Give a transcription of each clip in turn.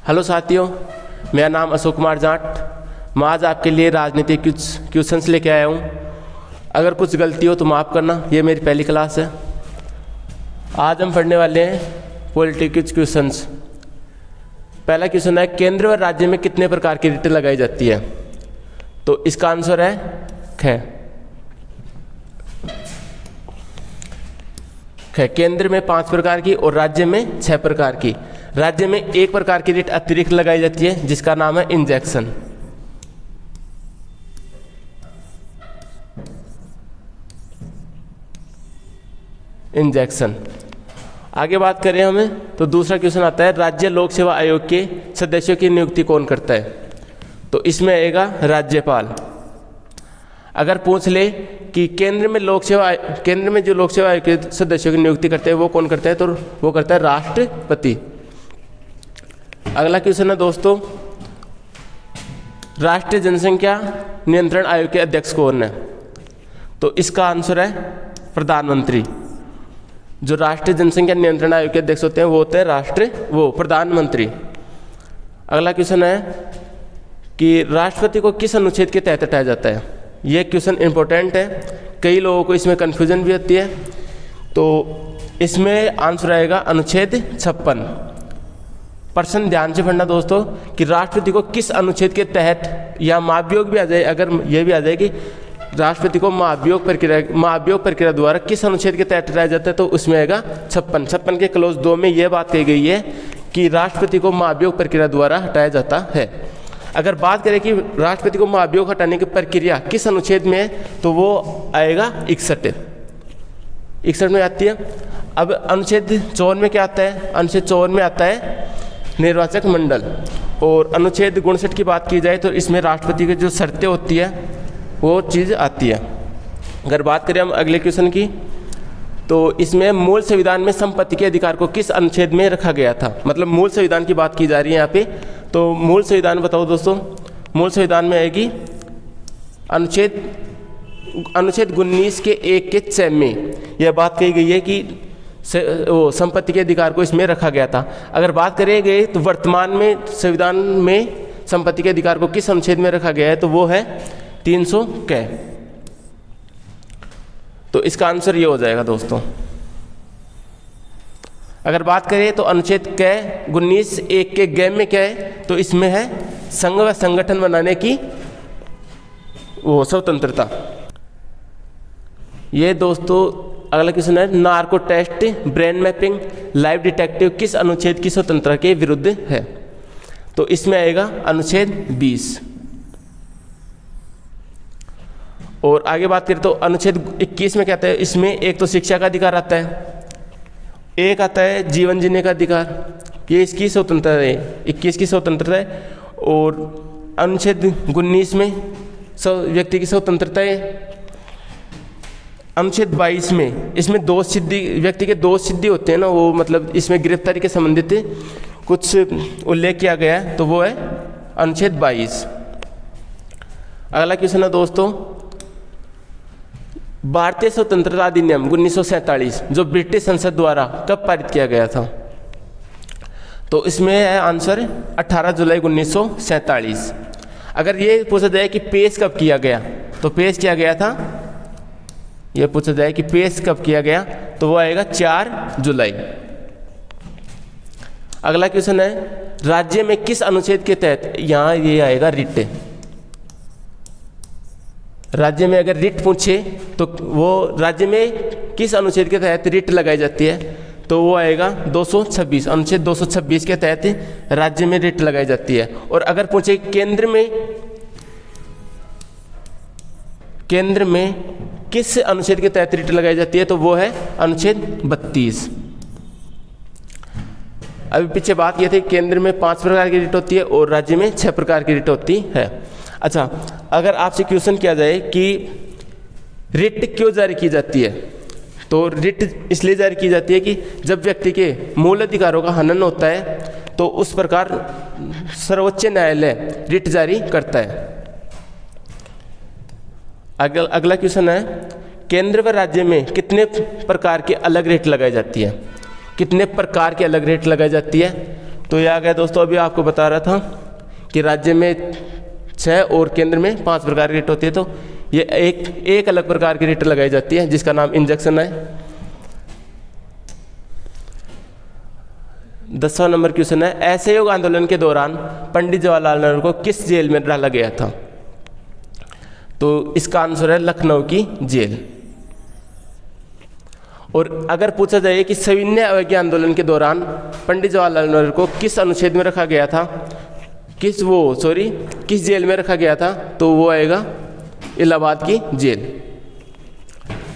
Hello साथियों, मेरा नाम अशोक कुमार जाट। मैं आज आपके लिए राजनीतिक कुछ क्वेश्चंस लेके आया हूँ। अगर कुछ गलती हो तो माफ़ करना, ये मेरी पहली क्लास है। आज हम पढ़ने वाले हैं पॉलिटिक्स क्वेश्चंस। पहला क्वेश्चन है, केंद्र व राज्य में कितने प्रकार की रिटें लगाई जाती है? तो इसका आंसर है ख। केंद्र में 5 प्रकार की और राज्य में 6 प्रकार की। राज्य में 1 प्रकार की रिट अतिरिक्त लगाई जाती है जिसका नाम है इंजेक्शन। इंजेक्शन। आगे बात करें हमें तो दूसरा क्वेश्चन आता है, राज्य लोक सेवा आयोग के सदस्यों की नियुक्ति कौन करता है? तो इसमें आएगा राज्यपाल। अगर पूछ ले कि केंद्र में जो लोक सेवा आयोग के सदस्यों की नियुक्ति करते हैं वो कौन करता है, तो वो करता है राष्ट्रपति। अगला क्वेश्चन है दोस्तों, राष्ट्रीय जनसंख्या नियंत्रण आयोग के अध्यक्ष कौन है? तो इसका आंसर है प्रधानमंत्री। जो राष्ट्रीय जनसंख्या नियंत्रण आयोग के अध्यक्ष होते हैं वो होते हैं प्रधानमंत्री। अगला क्वेश्चन है कि राष्ट्रपति को किस अनुच्छेद के तहत हटाया जाता है? ये क्वेश्चन इंपॉर्टेंट है, कई लोगों को इसमें कन्फ्यूजन भी होती है। तो इसमें आंसर आएगा अनुच्छेद 56। प्रश्न ध्यान से पढ़ना दोस्तों कि राष्ट्रपति को किस अनुच्छेद के तहत, या महाभियोग भी आ जाए, अगर ये भी आ जाए कि राष्ट्रपति को महाभियोग प्रक्रिया द्वारा किस अनुच्छेद के तहत हटाया जाता है, तो उसमें आएगा 56 के क्लोज 2 में यह बात कही गई है कि राष्ट्रपति को महाभियोग प्रक्रिया द्वारा हटाया जाता है। अगर बात करें कि राष्ट्रपति को महाभियोग हटाने की प्रक्रिया किस अनुच्छेद में है, तो वो आएगा 61 में आती है। अब अनुच्छेद 54 में क्या आता है? अनुच्छेद 54 में आता है निर्वाचक मंडल। और अनुच्छेद 59 की बात की जाए तो इसमें राष्ट्रपति की जो शर्तें होती है वो चीज़ आती है। अगर बात करें हम अगले क्वेश्चन की, तो इसमें मूल संविधान में संपत्ति के अधिकार को किस अनुच्छेद में रखा गया था? मतलब मूल संविधान की बात की जा रही है यहाँ पे। तो मूल संविधान बताओ दोस्तों। मूल संविधान में आएगी अनुच्छेद 19 के 1 के 6 में यह बात कही गई है कि संपत्ति के अधिकार को इसमें रखा गया था। अगर बात करेंगे तो वर्तमान में संविधान में संपत्ति के अधिकार को किस अनुच्छेद में रखा गया है, तो वो है 300 क। तो इसका आंसर ये हो जाएगा दोस्तों। अगर बात करें तो अनुच्छेद क 19 1 के ग में क्या है, तो इसमें है संघ व संगठन बनाने की वो स्वतंत्रता। ये दोस्तों अगला क्वेश्चन है, narco test, brain mapping, live detective किस अनुच्छेद की स्वतंत्रता के विरुद्ध है? तो इसमें आएगा अनुच्छेद 20। और आगे बात करें तो अनुच्छेद 21 में क्या आता है? इसमें एक तो शिक्षा का अधिकार आता है, एक आता है जीवन जीने का अधिकार, ये इसकी स्वतंत्रता है, 21 की स्वतंत्रता है। और अनुच्छेद 19 में व्यक्ति की स्वतंत्रता है। अनुच्छेद 22 में इसमें व्यक्ति के दोष सिद्धि होते हैं ना, वो मतलब इसमें गिरफ्तारी के संबंधित कुछ उल्लेख किया गया है, तो वो है अनुच्छेद 22। अगला क्वेश्चन है दोस्तों, भारतीय स्वतंत्रता अधिनियम 1947 जो ब्रिटिश संसद द्वारा कब पारित किया गया था? तो इसमें है आंसर 18 जुलाई 1947। अगर ये पूछा जाए कि पेश कब किया गया, तो पेश किया गया था, ये पूछा जाए कि पेश कब किया गया, तो वो आएगा 4 जुलाई। अगला क्वेश्चन है, राज्य में किस अनुच्छेद के तहत, यहाँ ये आएगा रिट। राज्य में अगर रिट पूछे तो वो राज्य में किस अनुच्छेद के तहत रिट लगाई जाती है, तो वो आएगा 226। अनुच्छेद 226 के तहत राज्य में रिट लगाई जाती है। और अगर पूछे केंद्र में किस अनुच्छेद के तहत रिट लगाई जाती है, तो वो है अनुच्छेद 32। अभी पीछे बात ये थी, केंद्र में 5 प्रकार की रिट होती है और राज्य में 6 प्रकार की रिट होती है। अच्छा, अगर आपसे क्वेश्चन किया जाए कि रिट क्यों जारी की जाती है, तो रिट इसलिए जारी की जाती है कि जब व्यक्ति के मूल अधिकारों का हनन होता है तो उस प्रकार सर्वोच्च न्यायालय रिट जारी करता है। अगला क्वेश्चन है, केंद्र व राज्य में कितने प्रकार की अलग रेट लगाई जाती है? कितने प्रकार की अलग रेट लगाई जाती है? तो ये आ गया दोस्तों। अभी आपको बता रहा था कि राज्य में 6 और केंद्र में 5 प्रकार की रिट होती है। तो ये एक अलग प्रकार की रिट लगाई जाती है जिसका नाम इंजेक्शन है। 10वां नंबर क्वेश्चन है, असहयोग आंदोलन के दौरान पंडित जवाहरलाल नेहरू को किस जेल में डाला गया था? तो इसका आंसर है लखनऊ की जेल। और अगर पूछा जाए कि सविनय अवज्ञा आंदोलन के दौरान पंडित जवाहरलाल नेहरू को किस अनुच्छेद में रखा गया था, किस जेल में रखा गया था, तो वो आएगा इलाहाबाद की जेल।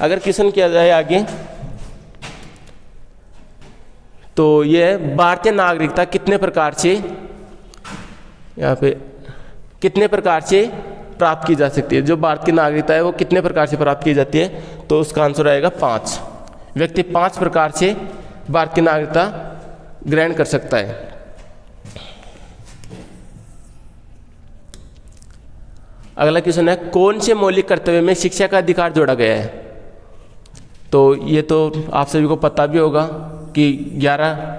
अगर क्वेश्चन किया जाए आगे तो ये है, भारतीय नागरिकता कितने प्रकार से, यहाँ पे कितने प्रकार से प्राप्त की जा सकती है? जो भारत की नागरिकता है वो कितने प्रकार से प्राप्त की जाती है? तो उसका आंसर आएगा 5। व्यक्ति 5 प्रकार से भारत की नागरिकता ग्रहण कर सकता है। अगला क्वेश्चन है, कौन से मौलिक कर्तव्य में शिक्षा का अधिकार जोड़ा गया है? तो ये तो आप सभी को पता भी होगा कि 11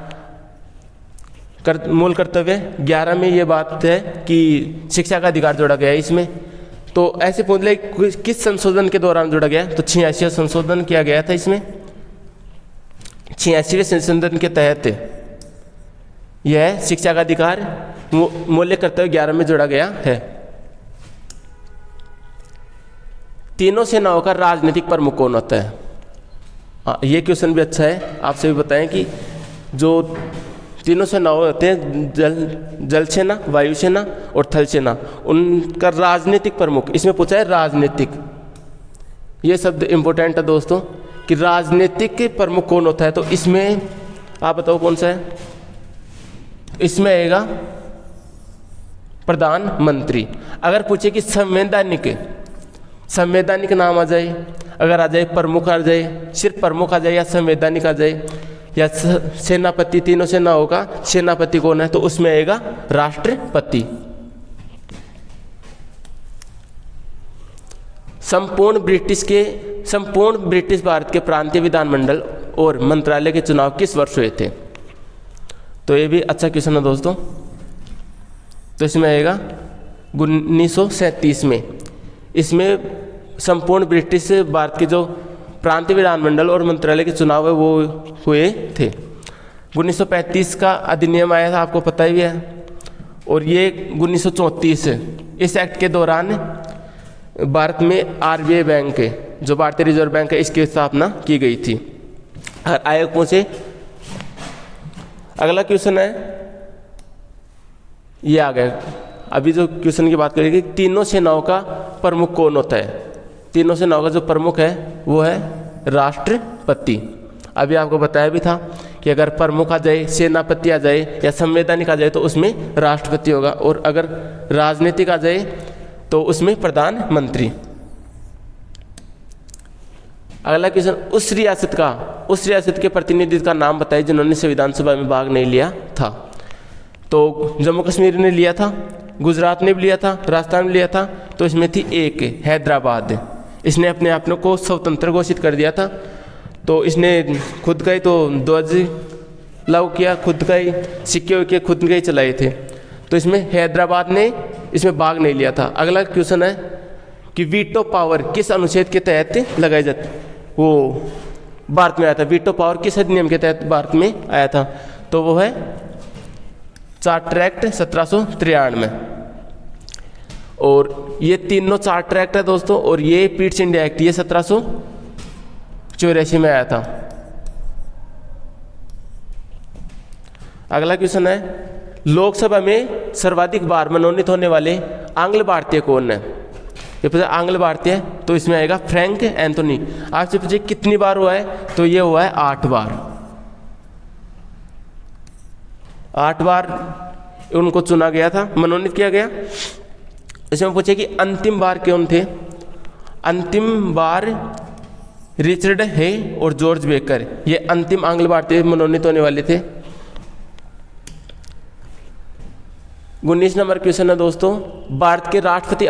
मूल कर्तव्य 11 में ये बात है कि शिक्षा का अधिकार जोड़ा गया है इसमें। तो ऐसे पूछ ले किस संशोधन के दौरान जोड़ा गया? तो 86वां संशोधन किया गया था इसमें। 86वें संशोधन के तहत यह शिक्षा का अधिकार मौलिक कर्तव्य 11 में जोड़ा गया है। तीनों सेनाओं का राजनीतिक प्रमुख कौन होता है? ये क्वेश्चन भी अच्छा है। आप सभी बताएं कि जो तीनों सेनाएं होते हैं, जल सेना, वायु सेना और थल सेना, उनका राजनीतिक प्रमुख इसमें पूछा है राजनीतिक। ये शब्द इंपॉर्टेंट है दोस्तों कि राजनीतिक प्रमुख कौन होता है। तो इसमें आप बताओ कौन सा है? इसमें आएगा प्रधानमंत्री। अगर पूछे कि संवैधानिक नाम आ जाए, अगर आ जाए प्रमुख आ जाए, सिर्फ प्रमुख आ जाए या संवैधानिक आ जाए या सेनापति, तीनों सेनाओं का सेनापति कौन है? तो उसमें आएगा राष्ट्रपति। संपूर्ण ब्रिटिश भारत के प्रांतीय विधानमंडल और मंत्रालय के चुनाव किस वर्ष हुए थे? तो ये भी अच्छा क्वेश्चन है दोस्तों। तो इसमें आएगा 1937 में। इसमें संपूर्ण ब्रिटिश भारत के जो प्रांतीय विधानमंडल और मंत्रालय के चुनाव है वो हुए थे। 1935 का अधिनियम आया था, आपको पता ही है। और ये 1934 इस एक्ट के दौरान भारत में RBI बैंक है, जो भारतीय रिजर्व बैंक है, इसकी स्थापना की गई थी। आयोगों से अगला क्वेश्चन है, ये आ गया। अभी जो क्वेश्चन की बात करेंगे, तीनों सेनाओं का प्रमुख कौन होता है? तीनों सेनाओं का जो प्रमुख है वो है राष्ट्रपति। अभी आपको बताया भी था कि अगर प्रमुख आ जाए, सेनापति आ जाए या संवैधानिक आ जाए तो उसमें राष्ट्रपति होगा, और अगर राजनीतिक आ जाए तो उसमें प्रधानमंत्री। अगला क्वेश्चन, उस रियासत के प्रतिनिधि का नाम बताइए जिन्होंने संविधान सभा में भाग नहीं लिया था। तो जम्मू कश्मीर ने लिया था, गुजरात ने भी लिया था, राजस्थान ने लिया था। तो इसमें थी एक हैदराबाद। इसने अपने आप को स्वतंत्र घोषित कर दिया था। तो इसने खुद का ही तो ध्वज लागू किया, खुद का ही सिक्के विक्के खुद के ही चलाए थे। तो इसमें हैदराबाद ने इसमें भाग नहीं लिया था। अगला क्वेश्चन है कि वीटो पावर किस अनुच्छेद के तहत लगाई जाती? वो भारत में आया था। वीटो पावर किस अधिनियम के तहत भारत में आया था? तो वो है चार्टर एक्ट 1793। और ये तीनों चार्टर एक्ट है दोस्तों, और ये पीट्स इंडिया एक्ट ये 1784 में आया था। अगला क्वेश्चन है, लोकसभा में सर्वाधिक बार मनोनीत होने वाले आंग्ल भारतीय कौन है? ये पता आंग्ल भारतीय, तो इसमें आएगा फ्रैंक एंथोनी। आपसे पूछे कितनी बार हुआ है? तो ये हुआ है 8 बार। 8 बार उनको चुना गया था, मनोनीत किया गया। इसमें पूछे कि अंतिम बार कौन थे? अंतिम बार रिचर्ड हे और जॉर्ज बेकर, ये अंतिम आंग्ल भारतीय मनोनीत होने वाले थे। 19 नंबर क्वेश्चन है दोस्तों, भारत के राष्ट्रपति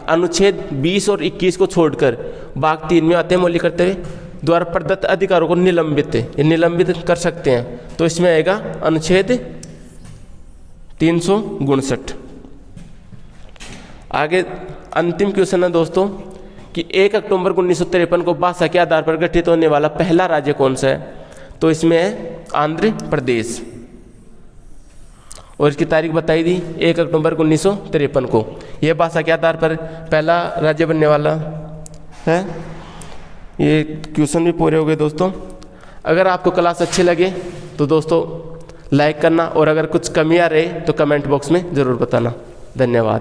अनुच्छेद 20 और 21 को छोड़कर भाग 3 में आते हैं मौलिक कर्तव्य। द्वारा प्रदत्त अधिकारों को निलंबित कर सकते हैं। तो इसमें आएगा अनुच्छेद 359। आगे अंतिम क्वेश्चन है दोस्तों कि 1 अक्टूबर 1953 को भाषा के आधार पर गठित होने वाला पहला राज्य कौन सा है? तो इसमें है आंध्र प्रदेश, और इसकी तारीख बताई दी 1 अक्टूबर 1953 को। यह भाषा के आधार पर पहला राज्य बनने वाला है। ये क्वेश्चन भी पूरे हो गए दोस्तों। अगर आपको क्लास अच्छी लगे तो दोस्तों लाइक करना, और अगर कुछ कमियां रहे तो कमेंट बॉक्स में ज़रूर बताना। धन्यवाद।